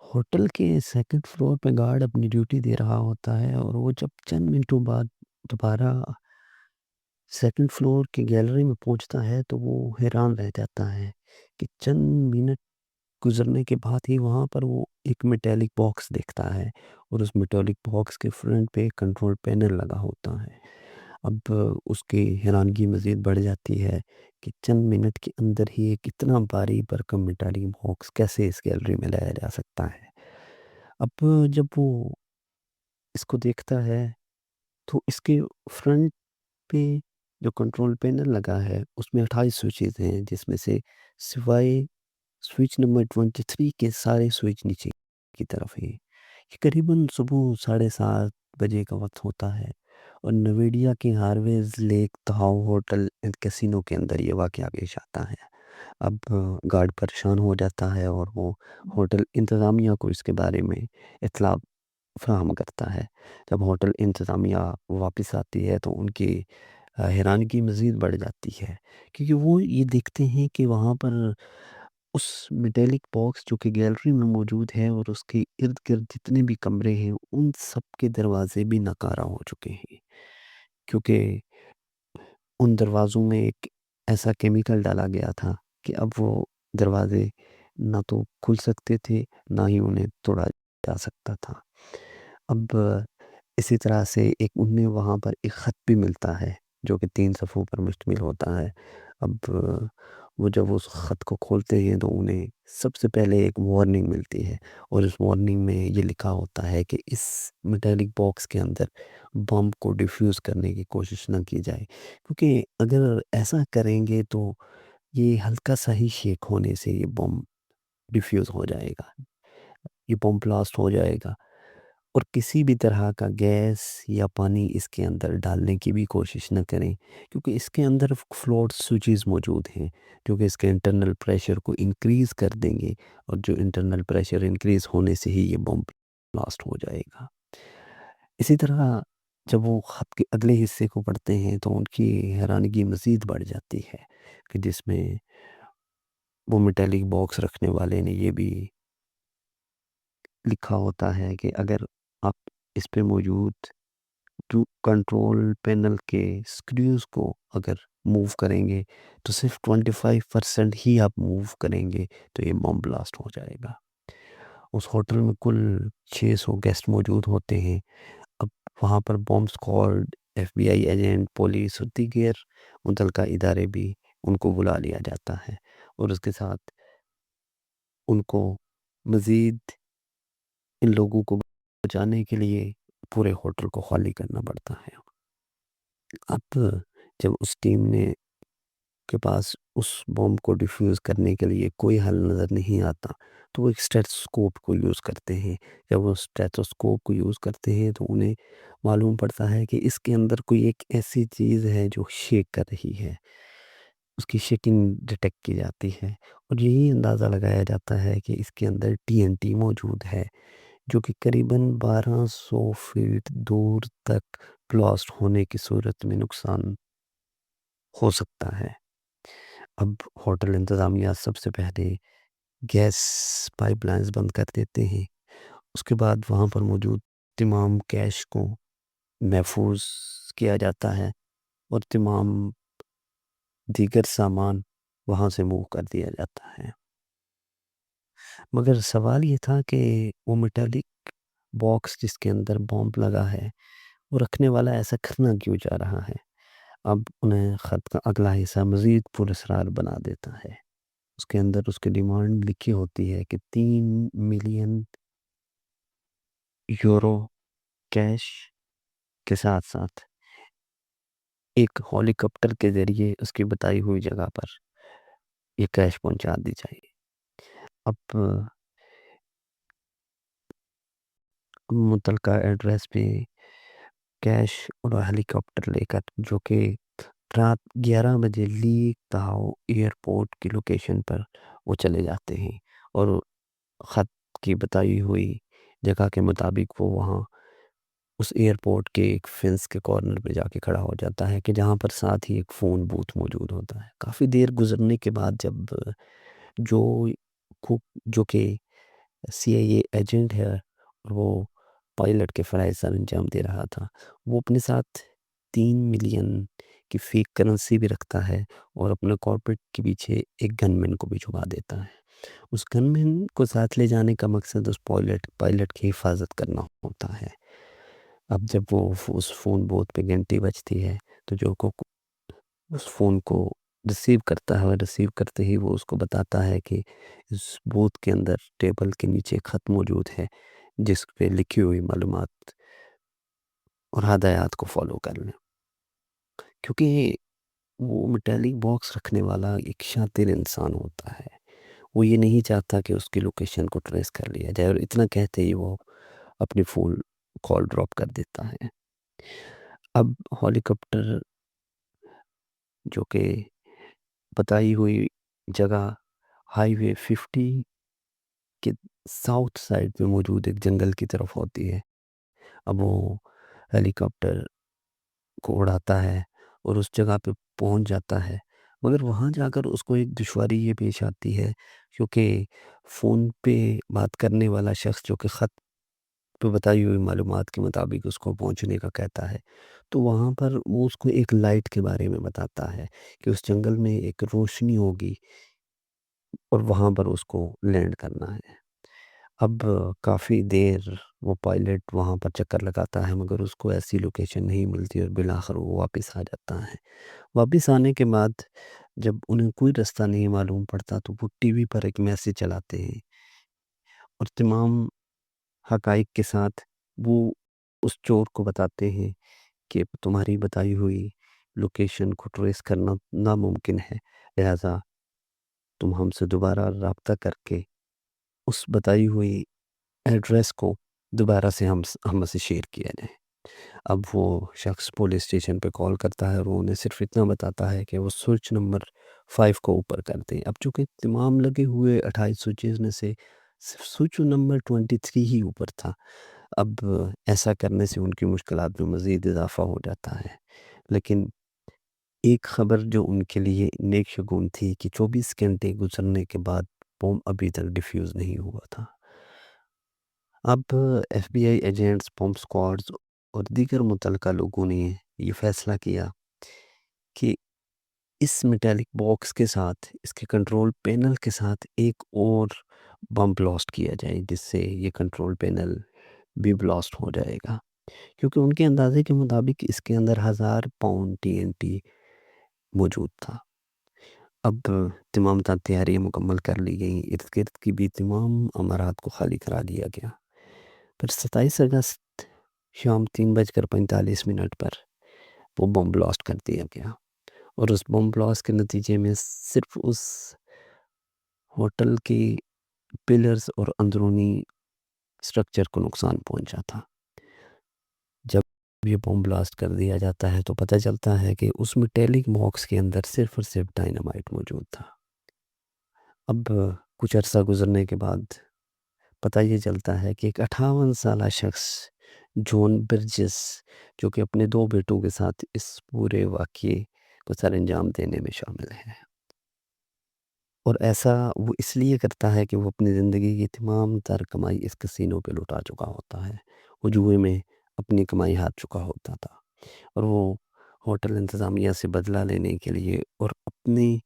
Hotel کے second floor پہ guard اپنی ڈیوٹی دے رہا ہوتا ہے، اور وہ جب چند منٹوں بعد دوبارہ سیکنڈ فلور کی گیلری میں پہنچتا ہے تو وہ حیران رہ جاتا ہے کہ چند منٹ گزرنے کے بعد ہی وہاں پر وہ ایک میٹیلک باکس دیکھتا ہے، اور اس میٹیلک باکس کے فرنٹ پہ ایک کنٹرول پینل لگا ہوتا ہے۔ اب اس کی حیرانگی مزید بڑھ جاتی ہے کہ چند منٹ کے اندر ہی ایک اتنا بھاری بھرکم میٹیلک باکس کیسے اس گیلری میں لایا جا سکتا ہے۔ اب جب وہ اس کو دیکھتا ہے تو اس کے فرنٹ پہ جو کنٹرول پینل لگا ہے اس میں 28 سوئچز ہیں، جس میں سے سوائے سوئچ نمبر 23 کے سارے سوئچ نیچے کی طرف ہیں۔ یہ قریباً صبح 7:30 بجے کا وقت ہوتا ہے، اور نویڈیا کے Harvey's Lake Tahoe hotel and casino کے اندر یہ واقعہ پیش آتا ہے۔ اب گارڈ پریشان ہو جاتا ہے، اور وہ ہوٹل انتظامیہ کو اس کے بارے میں اطلاع فراہم کرتا ہے۔ جب ہوٹل انتظامیہ واپس آتی ہے تو ان کی حیرانگی مزید بڑھ جاتی ہے، کیونکہ وہ یہ دیکھتے ہیں کہ وہاں پر اس میٹیلک باکس جو کہ گیلری میں موجود ہے اور اس کے ارد گرد جتنے بھی کمرے ہیں ان سب کے دروازے بھی ناکارہ ہو چکے ہیں، کیونکہ ان دروازوں میں ایک ایسا کیمیکل ڈالا گیا تھا کہ اب وہ دروازے نہ تو کھل سکتے تھے، نہ ہی انہیں توڑا جا سکتا تھا۔ اب اسی طرح سے انہیں وہاں پر ایک خط بھی ملتا ہے جو کہ 3 صفحوں پر مشتمل ہوتا ہے۔ اب وہ جب اس خط کو کھولتے ہیں تو انہیں سب سے پہلے ایک وارننگ ملتی ہے، اور اس وارننگ میں یہ لکھا ہوتا ہے کہ اس میٹیلک باکس کے اندر بم کو ڈیفیوز کرنے کی کوشش نہ کی جائے، کیونکہ اگر ایسا کریں گے تو یہ ہلکا سا ہی شیک ہونے سے یہ بم ڈیفیوز ہو جائے گا، یہ بم بلاسٹ ہو جائے گا، اور کسی بھی طرح کا گیس یا پانی اس کے اندر ڈالنے کی بھی کوشش نہ کریں، کیونکہ اس کے اندر فلوٹ سوئچز موجود ہیں جو کہ اس کے انٹرنل پریشر کو انکریز کر دیں گے، اور جو انٹرنل پریشر انکریز ہونے سے ہی یہ بم بلاسٹ ہو جائے گا۔ اسی طرح جب وہ خط کے اگلے حصے کو پڑھتے ہیں تو ان کی حیرانگی مزید بڑھ جاتی ہے کہ جس میں وہ میٹیلک باکس رکھنے والے نے یہ بھی لکھا ہوتا ہے کہ اگر آپ اس پہ موجود کنٹرول پینل کے سکریوز کو اگر موو کریں گے تو صرف 25% ہی آپ موو کریں گے تو یہ بم بلاسٹ ہو جائے گا۔ اس ہوٹل میں کل 600 گیسٹ موجود ہوتے ہیں۔ اب وہاں پر bomb squad, FBI agent, police اور دیگر متعلقہ ادارے بھی ان کو بلا لیا جاتا ہے، اور اس کے ساتھ ان کو مزید ان لوگوں کو بچانے کے لیے پورے ہوٹل کو خالی کرنا پڑتا ہے۔ اب جب اس ٹیم نے کے پاس اس بم کو ڈیفیوز کرنے کے لیے کوئی حل نظر نہیں آتا تو وہ ایک اسٹیتھوسکوپ کو یوز کرتے ہیں۔ جب وہ اسٹیتھوسکوپ کو یوز کرتے ہیں تو انہیں معلوم پڑتا ہے کہ اس کے اندر کوئی ایک ایسی چیز ہے جو شیک کر رہی ہے، اس کی شیکنگ ڈیٹیکٹ کی جاتی ہے، اور یہی اندازہ لگایا جاتا ہے کہ اس کے اندر TNT موجود ہے جو کہ قریباً 1200 فیٹ دور تک بلاسٹ ہونے کی صورت میں نقصان ہو سکتا ہے۔ اب ہوٹل انتظامیہ سب سے پہلے گیس پائپ لائنز بند کر دیتے ہیں، اس کے بعد وہاں پر موجود تمام کیش کو محفوظ کیا جاتا ہے، اور تمام دیگر سامان وہاں سے موو کر دیا جاتا ہے۔ مگر سوال یہ تھا کہ وہ میٹالک باکس جس کے اندر بومب لگا ہے وہ رکھنے والا ایسا کرنا کیوں چاہ رہا ہے؟ اب انہیں خط کا اگلا حصہ مزید پراسرار بنا دیتا ہے۔ اس کے اندر اس کی ڈیمانڈ لکھی ہوتی ہے کہ 3 ملین یورو کیش کے ساتھ ساتھ ایک ہیلی کاپٹر کے ذریعے اس کی بتائی ہوئی جگہ پر یہ کیش پہنچا دی جائے۔ اب متعلقہ ایڈریس پہ کیش اور ہیلی کاپٹر لے کر جو کہ رات 11 بجے لیک تہاؤ ایئرپورٹ کی لوکیشن پر وہ چلے جاتے ہیں، اور خط کی بتائی ہوئی جگہ کے مطابق وہ وہاں اس ایئرپورٹ کے ایک فینس کے کارنر پہ جا کے کھڑا ہو جاتا ہے کہ جہاں پر ساتھ ہی ایک فون بوتھ موجود ہوتا ہے۔ کافی دیر گزرنے کے بعد جب جو جو کہ CIA ایجنٹ ہے اور وہ پائلٹ کے فرائض سر انجام دے رہا تھا. وہ اپنے ساتھ 3 ملین کی فیک کرنسی بھی رکھتا ہے اور اپنے کارپوریٹ کے پیچھے ایک گن مین کو بھی چھپا دیتا ہے. اس گن مین کو ساتھ لے جانے کا مقصد اس پائلٹ کی حفاظت کرنا ہوتا ہے. اب جب وہ اس فون بوتھ پہ گھنٹی بجتی ہے تو جو کو اس فون کو ریسیو کرتا ہے اور ریسیو کرتے ہی وہ اس کو بتاتا ہے کہ اس بوتھ کے اندر ٹیبل کے نیچے ایک خط موجود ہے جس پہ لکھی ہوئی معلومات اور ہدایات کو فالو کر لیں. کیونکہ وہ میٹیلک باکس رکھنے والا ایک شاطر انسان ہوتا ہے. وہ یہ نہیں چاہتا کہ اس کی لوکیشن کو ٹریس کر لیا جائے، اور اتنا کہتے ہی وہ اپنی فون کال ڈراپ کر دیتا ہے. اب ہیلی کاپٹر جو کہ بتائی ہوئی جگہ ہائی وے 50 کے ساؤتھ سائڈ پہ موجود ایک جنگل کی طرف ہوتی ہے. اب وہ ہیلی کاپٹر کو اڑاتا ہے اور اس جگہ پہ پہنچ جاتا ہے، مگر وہاں جا کر اس کو ایک دشواری یہ پیش آتی ہے کیونکہ فون پہ بات کرنے والا شخص جو کہ خط پہ بتائی ہوئی معلومات کے مطابق اس کو پہنچنے کا کہتا ہے، تو وہاں پر وہ اس کو ایک لائٹ کے بارے میں بتاتا ہے کہ اس جنگل میں ایک روشنی ہوگی اور وہاں پر اس کو لینڈ کرنا ہے. اب کافی دیر وہ پائلٹ وہاں پر چکر لگاتا ہے مگر اس کو ایسی لوکیشن نہیں ملتی اور بالآخر وہ واپس آ جاتا ہے. واپس آنے کے بعد جب انہیں کوئی رستہ نہیں معلوم پڑتا تو وہ ٹی وی پر ایک میسج چلاتے ہیں اور تمام حقائق کے ساتھ وہ اس چور کو بتاتے ہیں کہ تمہاری بتائی ہوئی لوکیشن کو ٹریس کرنا ناممکن ہے، لہذا تم ہم سے دوبارہ رابطہ کر کے اس بتائی ہوئی ایڈریس کو دوبارہ سے ہم سے شیئر کیا جائے. اب وہ شخص پولیس اسٹیشن پہ کال کرتا ہے اور وہ انہیں صرف اتنا بتاتا ہے کہ وہ سوئچ نمبر 5 کو اوپر کر دیں. اب چونکہ تمام لگے ہوئے 28 سوئچز میں سے صرف سوئچ نمبر 23 ہی اوپر تھا. اب ایسا کرنے سے ان کی مشکلات میں مزید اضافہ ہو جاتا ہے. لیکن ایک خبر جو ان کے لیے نیک شگون تھی کہ 24 گھنٹے گزرنے کے بعد بوم ابھی تک ڈیفیوز نہیں ہوا تھا. اب FBI ایجنٹس، بوم سکواڈز اور دیگر متعلقہ لوگوں نے یہ فیصلہ کیا کہ اس میٹیلک باکس کے ساتھ، اس کے کنٹرول پینل کے ساتھ ایک اور بم بلاسٹ کیا جائے جس سے یہ کنٹرول پینل بھی بلاسٹ ہو جائے گا، کیونکہ ان کے اندازے کے مطابق اس کے اندر 1000 پاؤنڈ TNT موجود تھا. اب تمام تیاریاں مکمل کر لی گئیں، ارد گرد کی بھی تمام امارات کو خالی کرا دیا گیا. پھر 27 اگست شام 3:45 پر وہ بم بلاسٹ کر دیا گیا، اور اس بم بلاسٹ کے نتیجے میں صرف اس ہوٹل کی پلرز اور اندرونی سٹرکچر کو نقصان پہنچا تھا. جب یہ بم بلاسٹ کر دیا جاتا ہے تو پتہ چلتا ہے کہ اس میٹیلک باکس کے اندر صرف اور صرف ڈائنامائٹ موجود تھا. اب کچھ عرصہ گزرنے کے بعد پتہ یہ چلتا ہے کہ ایک 58 سالہ شخص جون برجس جو کہ اپنے 2 بیٹوں کے ساتھ اس پورے واقعے کو سر انجام دینے میں شامل ہے، اور ایسا وہ اس لیے کرتا ہے کہ وہ اپنی زندگی کی تمام تر کمائی اس کسینو پہ لٹا چکا ہوتا ہے. وہ جوئے میں اپنی کمائی ہار چکا ہوتا تھا اور وہ ہوٹل انتظامیہ سے بدلہ لینے کے لیے اور اپنی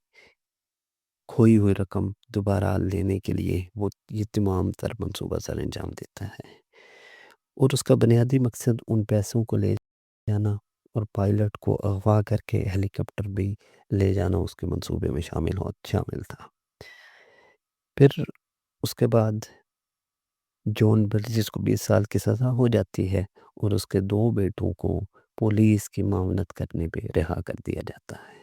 کھوئی ہوئی رقم دوبارہ لینے کے لیے وہ یہ تمام تر منصوبہ سر انجام دیتا ہے. اور اس کا بنیادی مقصد ان پیسوں کو لے جانا اور پائلٹ کو اغوا کر کے ہیلی کاپٹر بھی لے جانا اس کے منصوبے میں شامل تھا. پھر اس کے بعد جون برجس کو 20 سال کی سزا ہو جاتی ہے اور اس کے 2 بیٹوں کو پولیس کی معاونت کرنے پہ رہا کر دیا جاتا ہے.